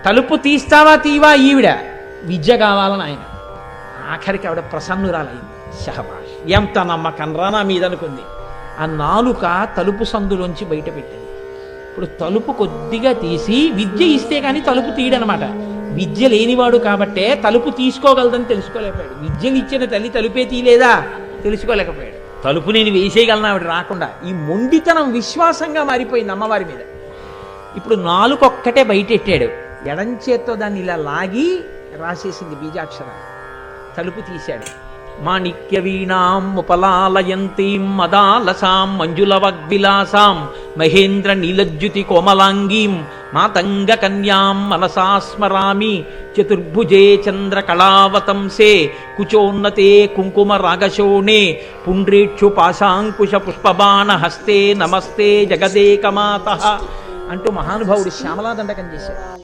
తలుపు తీస్తావా తీవా ఈవిడ విద్య కావాలని ఆయన. ఆఖరికి ఆవిడ ప్రసన్నురాలైంది. షహబాష్, ఎంత నమ్మకం రా నా మీద అనుకుంది. ఆ నాలుక తలుపు సందులోంచి బయట పెట్టింది. ఇప్పుడు తలుపు కొద్దిగా తీసి విద్య ఇస్తే కానీ తలుపు తీయడనమాట. విద్య లేనివాడు కాబట్టే తలుపు తీసుకోగలదని తెలుసుకోలేకపోయాడు. విద్యను ఇచ్చిన తల్లి తలుపే తీయలేదా తెలుసుకోలేకపోయాడు. తలుపు నేను వేసేయగలను ఆవిడ రాకుండా. ఈ మొండితనం విశ్వాసంగా మారిపోయింది అమ్మవారి మీద. ఇప్పుడు నాలుకొక్కటే బయటెట్టాడు. ఎడంచేత్తో దాన్ని ఇలా లాగి రాసేసింది బీజాక్షరాలు. తలుపు తీశాడు. మాణిక్య వీణాం ఉపలాలయంతీం మదాలసాం మంజులవగ్విలాసాం మహేంద్ర నీలజ్యుతి కోమలాంగీం మాతంగ కన్యాం మనసా స్మరామి చతుర్భుజే చంద్ర కళావతంసే కుచోన్నతే కుంకుమ రాగశోణే పుండ్రేక్షు పాశాంకుశ పుష్పబాణ హస్తే నమస్తే జగదేకమాతః అంటూ మహానుభావుడు శ్యామలాదండకం చేశాడు.